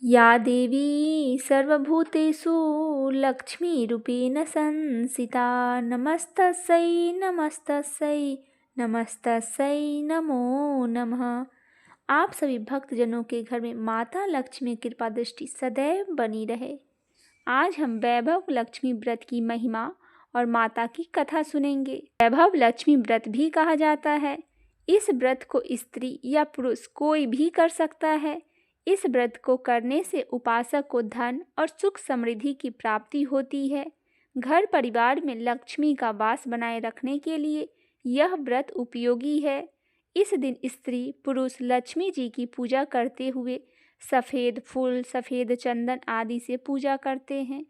या देवी सर्वभूतेषु लक्ष्मीरूपेण संस्थिता नमस्तस्यै नमस्तस्यै नमस्तस्यै नमो नमः। आप सभी भक्तजनों के घर में माता लक्ष्मी की कृपा दृष्टि सदैव बनी रहे। आज हम वैभव लक्ष्मी व्रत की महिमा और माता की कथा सुनेंगे। वैभव लक्ष्मी व्रत भी कहा जाता है। इस व्रत को स्त्री या पुरुष कोई भी कर सकता है। इस व्रत को करने से उपासक को धन और सुख समृद्धि की प्राप्ति होती है। घर परिवार में लक्ष्मी का वास बनाए रखने के लिए यह व्रत उपयोगी है। इस दिन स्त्री पुरुष लक्ष्मी जी की पूजा करते हुए सफ़ेद फूल, सफ़ेद चंदन आदि से पूजा करते हैं।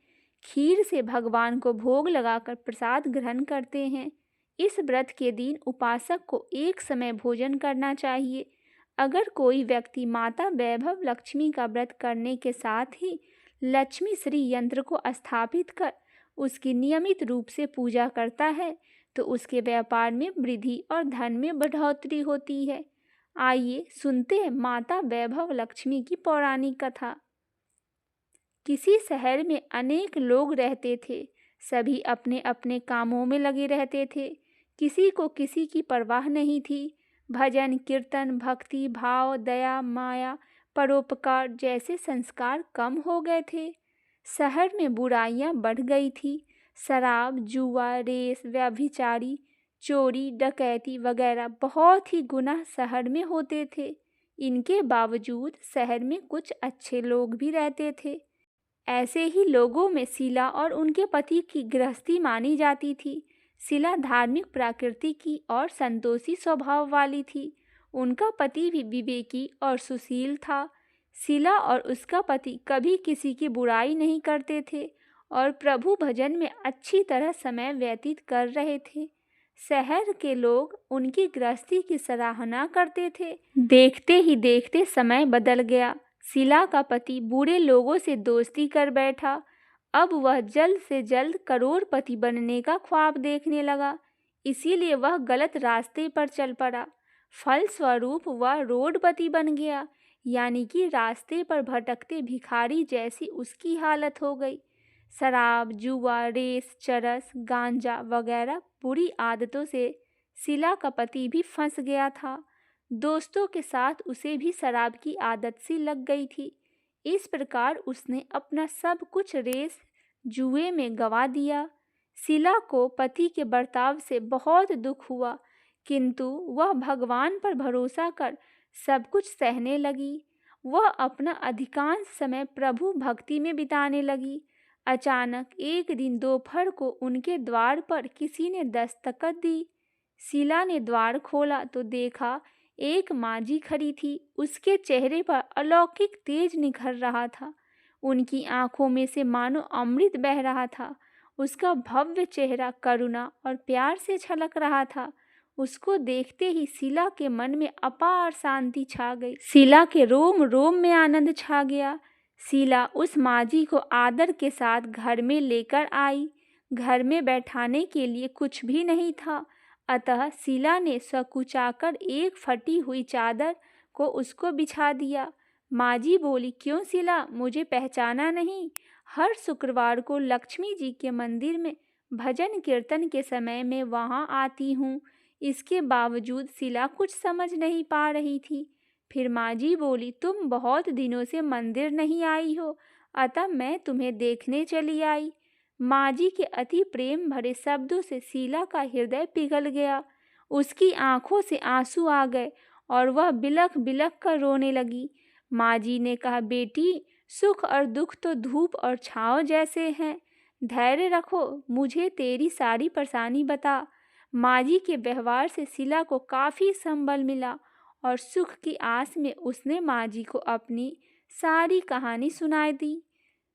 खीर से भगवान को भोग लगाकर प्रसाद ग्रहण करते हैं। इस व्रत के दिन उपासक को एक समय भोजन करना चाहिए। अगर कोई व्यक्ति माता वैभव लक्ष्मी का व्रत करने के साथ ही लक्ष्मी श्री यंत्र को स्थापित कर उसकी नियमित रूप से पूजा करता है तो उसके व्यापार में वृद्धि और धन में बढ़ोतरी होती है। आइए सुनते हैं माता वैभव लक्ष्मी की पौराणिक कथा। किसी शहर में अनेक लोग रहते थे। सभी अपने अपने कामों में लगे रहते थे। किसी को किसी की परवाह नहीं थी। भजन, कीर्तन, भक्ति, भाव, दया, माया, परोपकार जैसे संस्कार कम हो गए थे। शहर में बुराइयां बढ़ गई थी। शराब, जुआ, रेस, व्यभिचारी, चोरी, डकैती वगैरह बहुत ही गुनाह शहर में होते थे। इनके बावजूद शहर में कुछ अच्छे लोग भी रहते थे। ऐसे ही लोगों में शीला और उनके पति की गृहस्थी मानी जाती थी। शीला धार्मिक प्रकृति की और संतोषी स्वभाव वाली थी। उनका पति भी विवेकी और सुशील था। शीला और उसका पति कभी किसी की बुराई नहीं करते थे और प्रभु भजन में अच्छी तरह समय व्यतीत कर रहे थे। शहर के लोग उनकी गृहस्थी की सराहना करते थे। देखते ही देखते समय बदल गया। शीला का पति बुरे लोगों से दोस्ती कर बैठा। अब वह जल्द से जल्द करोड़पति बनने का ख्वाब देखने लगा। इसीलिए वह गलत रास्ते पर चल पड़ा। फलस्वरूप वह रोडपति बन गया, यानी कि रास्ते पर भटकते भिखारी जैसी उसकी हालत हो गई। शराब, जुआ, रेस, चरस, गांजा वगैरह बुरी आदतों से शीला का पति भी फंस गया था। दोस्तों के साथ उसे भी शराब की आदत सी लग गई थी। इस प्रकार उसने अपना सब कुछ रेस जुए में गंवा दिया। शीला को पति के बर्ताव से बहुत दुख हुआ, किंतु वह भगवान पर भरोसा कर सब कुछ सहने लगी। वह अपना अधिकांश समय प्रभु भक्ति में बिताने लगी। अचानक एक दिन दोपहर को उनके द्वार पर किसी ने दस्तक दी। शीला ने द्वार खोला तो देखा एक मांझी खड़ी थी। उसके चेहरे पर अलौकिक तेज निखर रहा था। उनकी आंखों में से मानो अमृत बह रहा था। उसका भव्य चेहरा करुणा और प्यार से छलक रहा था। उसको देखते ही शीला के मन में अपार शांति छा गई। शीला के रोम रोम में आनंद छा गया। शीला उस मांझी को आदर के साथ घर में लेकर आई। घर में बैठाने के लिए कुछ भी नहीं था, अतः शीला ने सकुचाकर एक फटी हुई चादर को उसको बिछा दिया। मांझी बोली, क्यों शीला, मुझे पहचाना नहीं? हर शुक्रवार को लक्ष्मी जी के मंदिर में भजन कीर्तन के समय में वहाँ आती हूँ। इसके बावजूद शीला कुछ समझ नहीं पा रही थी। फिर मांझी बोली, तुम बहुत दिनों से मंदिर नहीं आई हो, अतः मैं तुम्हें देखने चली आई। मांझी के अति प्रेम भरे शब्दों से शीला का हृदय पिघल गया। उसकी आंखों से आंसू आ गए और वह बिलख बिलख कर रोने लगी। मांझी ने कहा, बेटी, सुख और दुख तो धूप और छांव जैसे हैं। धैर्य रखो, मुझे तेरी सारी परेशानी बता। मांझी के व्यवहार से शीला को काफ़ी संबल मिला और सुख की आस में उसने मांझी को अपनी सारी कहानी सुनाई दी।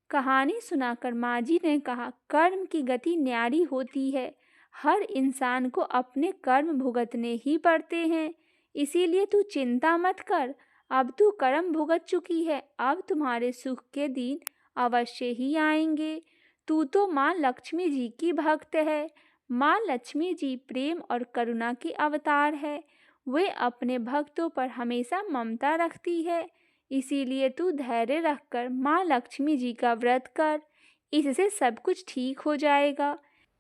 कहानी सुनाकर मांझी ने कहा, कर्म की गति न्यारी होती है। हर इंसान को अपने कर्म भुगतने ही पड़ते हैं। इसीलिए तू चिंता मत कर। अब तू कर्म भुगत चुकी है, अब तुम्हारे सुख के दिन अवश्य ही आएंगे। तू तो माँ लक्ष्मी जी की भक्त है। माँ लक्ष्मी जी प्रेम और करुणा की अवतार है। वे अपने भक्तों पर हमेशा ममता रखती है। इसीलिए तू धैर्य रखकर माँ लक्ष्मी जी का व्रत कर, इससे सब कुछ ठीक हो जाएगा।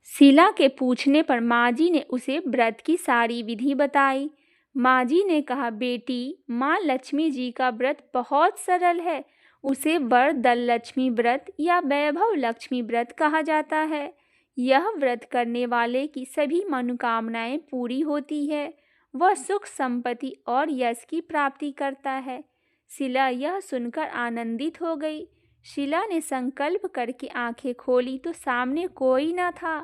शीला के पूछने पर माँ जी ने उसे व्रत की सारी विधि बताई। माँ जी ने कहा, बेटी, माँ लक्ष्मी जी का व्रत बहुत सरल है। उसे वरदल लक्ष्मी व्रत या वैभव लक्ष्मी व्रत कहा जाता है। यह व्रत करने वाले की सभी मनोकामनाएं पूरी होती है। वह सुख, संपत्ति और यश की प्राप्ति करता है। शीला यह सुनकर आनंदित हो गई। शीला ने संकल्प करके आंखें खोली तो सामने कोई न था।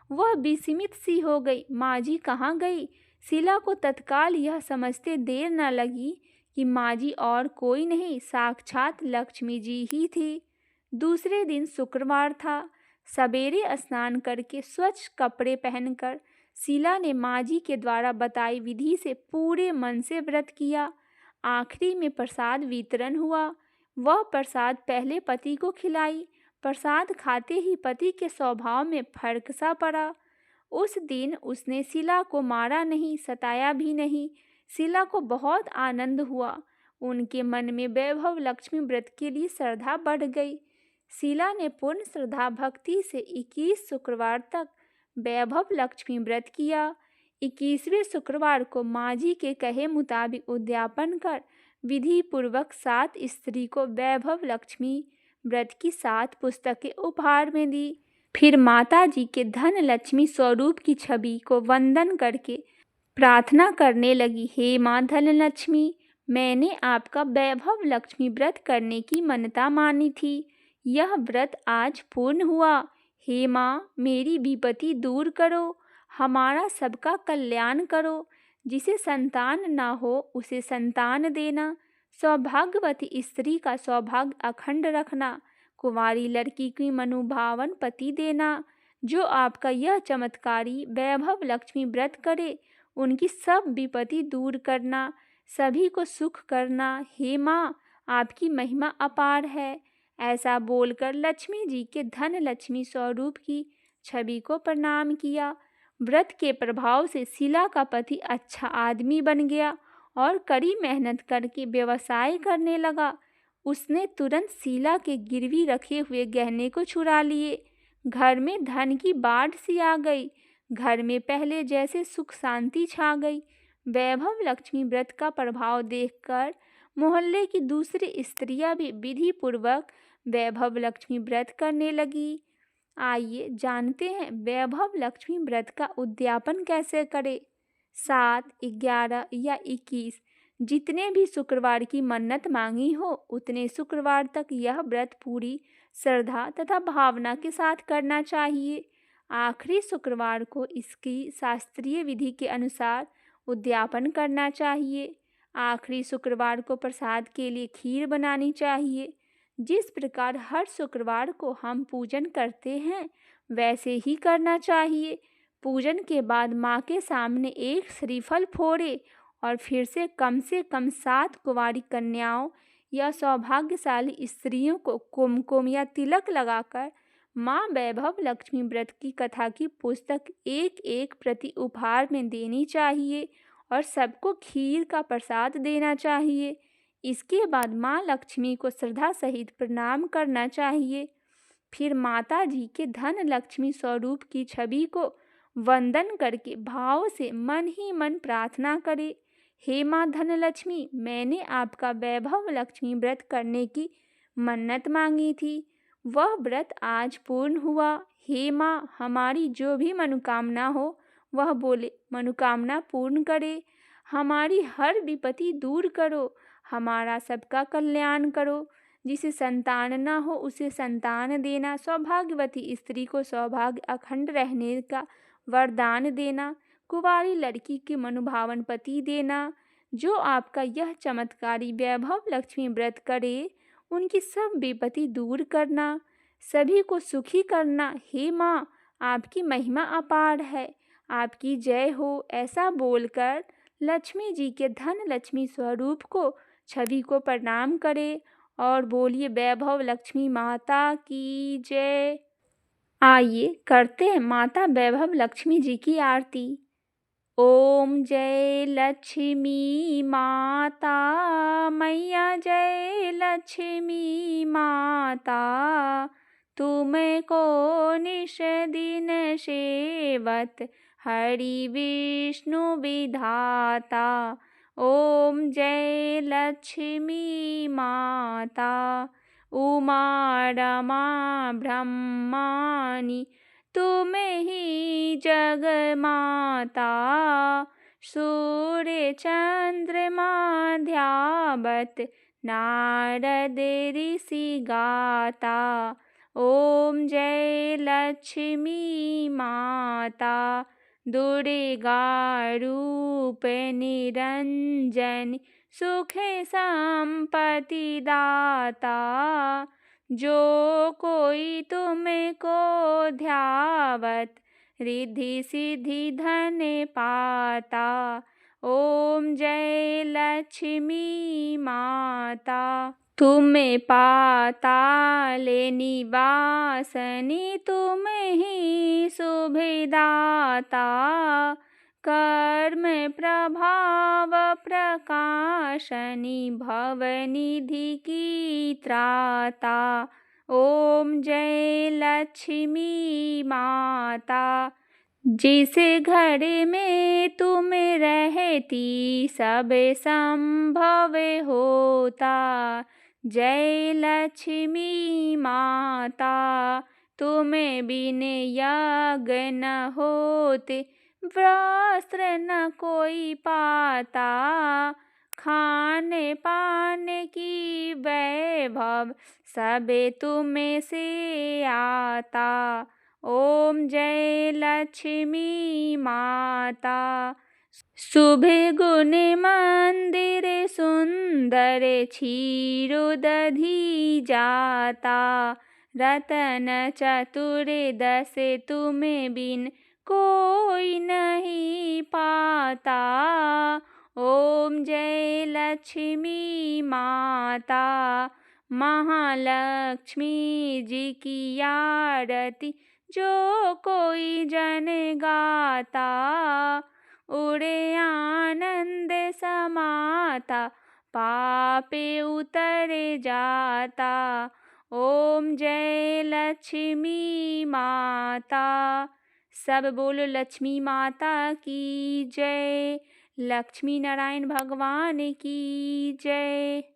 वह विस्मित सी हो गई। माँ जी कहाँ गई? शीला को तत्काल यह समझते देर न लगी कि माँ जी और कोई नहीं, साक्षात लक्ष्मी जी ही थी। दूसरे दिन शुक्रवार था। सवेरे स्नान करके स्वच्छ कपड़े पहनकर शीला ने माँ जी के द्वारा बताई विधि से पूरे मन से व्रत किया। आखिरी में प्रसाद वितरण हुआ। वह प्रसाद पहले पति को खिलाई। प्रसाद खाते ही पति के स्वभाव में फर्क सा पड़ा। उस दिन उसने शीला को मारा नहीं, सताया भी नहीं। शीला को बहुत आनंद हुआ। उनके मन में वैभव लक्ष्मी व्रत के लिए श्रद्धा बढ़ गई। शीला ने पूर्ण श्रद्धा भक्ति से 21 शुक्रवार तक वैभव लक्ष्मी व्रत किया। 21वें शुक्रवार को माँ जी के कहे मुताबिक उद्यापन कर विधि पूर्वक 7 स्त्री को वैभव लक्ष्मी व्रत की 7 पुस्तकें उपहार में दी। फिर माता जी के धन लक्ष्मी स्वरूप की छवि को वंदन करके प्रार्थना करने लगी, हे माँ धन लक्ष्मी, मैंने आपका वैभव लक्ष्मी व्रत करने की मन्नता मानी थी। यह व्रत आज पूर्ण हुआ। हे माँ, मेरी विपत्ति दूर करो, हमारा सबका कल्याण करो। जिसे संतान ना हो उसे संतान देना, सौभाग्यवती स्त्री का सौभाग्य अखंड रखना, कुंवारी लड़की की मनुभावन पति देना। जो आपका यह चमत्कारी वैभव लक्ष्मी व्रत करे, उनकी सब विपत्ति दूर करना, सभी को सुख करना। हे माँ, आपकी महिमा अपार है। ऐसा बोलकर लक्ष्मी जी के धन लक्ष्मी स्वरूप की छवि को प्रणाम किया। व्रत के प्रभाव से शीला का पति अच्छा आदमी बन गया और कड़ी मेहनत करके व्यवसाय करने लगा। उसने तुरंत शीला के गिरवी रखे हुए गहने को चुरा लिए। घर में धन की बाढ़ सी आ गई। घर में पहले जैसे सुख शांति छा गई। वैभव लक्ष्मी व्रत का प्रभाव देखकर मोहल्ले की दूसरी स्त्रियां भी विधि पूर्वक वैभव लक्ष्मी व्रत करने लगी। आइए जानते हैं वैभव लक्ष्मी व्रत का उद्यापन कैसे करें। 7, 11 या 21 जितने भी शुक्रवार की मन्नत मांगी हो, उतने शुक्रवार तक यह व्रत पूरी श्रद्धा तथा भावना के साथ करना चाहिए। आखिरी शुक्रवार को इसकी शास्त्रीय विधि के अनुसार उद्यापन करना चाहिए। आखिरी शुक्रवार को प्रसाद के लिए खीर बनानी चाहिए। जिस प्रकार हर शुक्रवार को हम पूजन करते हैं, वैसे ही करना चाहिए। पूजन के बाद माँ के सामने एक श्रीफल फोड़े और फिर से कम 7 कुंवारी कन्याओं या सौभाग्यशाली स्त्रियों को कुमकुम या तिलक लगाकर माँ वैभव लक्ष्मी व्रत की कथा की पुस्तक एक एक प्रति उपहार में देनी चाहिए और सबको खीर का प्रसाद देना चाहिए। इसके बाद माँ लक्ष्मी को श्रद्धा सहित प्रणाम करना चाहिए। फिर माता जी के धन लक्ष्मी स्वरूप की छवि को वंदन करके भाव से मन ही मन प्रार्थना करे, हे माँ धन लक्ष्मी, मैंने आपका वैभव लक्ष्मी व्रत करने की मन्नत मांगी थी। वह व्रत आज पूर्ण हुआ। हे माँ, हमारी जो भी मनोकामना हो वह बोले मनोकामना पूर्ण करे। हमारी हर विपत्ति दूर करो, हमारा सबका कल्याण करो। जिसे संतान न हो उसे संतान देना, सौभाग्यवती स्त्री को सौभाग्य अखंड रहने का वरदान देना, कुंवारी लड़की के मनोभावन पति देना। जो आपका यह चमत्कारी वैभव लक्ष्मी व्रत करे, उनकी सब विपत्ति दूर करना, सभी को सुखी करना। हे माँ, आपकी महिमा अपार है, आपकी जय हो। ऐसा बोलकर लक्ष्मी जी के धन लक्ष्मी स्वरूप को छवि को प्रणाम करे और बोलिए वैभव लक्ष्मी माता की जय। आइए करते हैं माता वैभव लक्ष्मी जी की आरती। ओम जय लक्ष्मी माता मैया, जय लक्ष्मी माता, तुमको निश दिन सेवत हरि विष्णु विधाता। ओम जय लक्ष्मी माता, उमा रमा ब्रह्माणि तुम्हें ही जग माता। सूर्य चंद्रमा ध्यावत नारद ऋषि गाता। ओम जय लक्ष्मी माता, दुर्गा रूप निरंजन सुख संपत्ति दाता। जो कोई तुमको ध्यावत रिद्धि सिद्धि धन पाता। ओम जय लक्ष्मी माता, तुम्हें पाताल निवासनी तुम्हें ही सुभिदाता। कर्म प्रभाव प्रकाशनी भवनिधि की त्राता। ओम जय लक्ष्मी माता, जिस घर में तुम रहती सब संभव होता। जय लक्ष्मी माता, तुम्हें बिन यज्ञ न होते, वस्त्र न कोई पाता। खाने पाने की वैभव सब तुम्हें से आता। ओम जय लक्ष्मी माता, शुभ गुण मंदिर सुंदर क्षीर दधी जाता। रतन चतुर्दश तुम्हें बिन कोई नहीं पाता। ओम जय लक्ष्मी माता, महालक्ष्मी जी की आरती जो कोई जन गाता। उड़े आनंद समाता, पापे उतर जाता। ओम जय लक्ष्मी माता, सब बोलो लक्ष्मी माता की जय। लक्ष्मी नारायण भगवान की जय।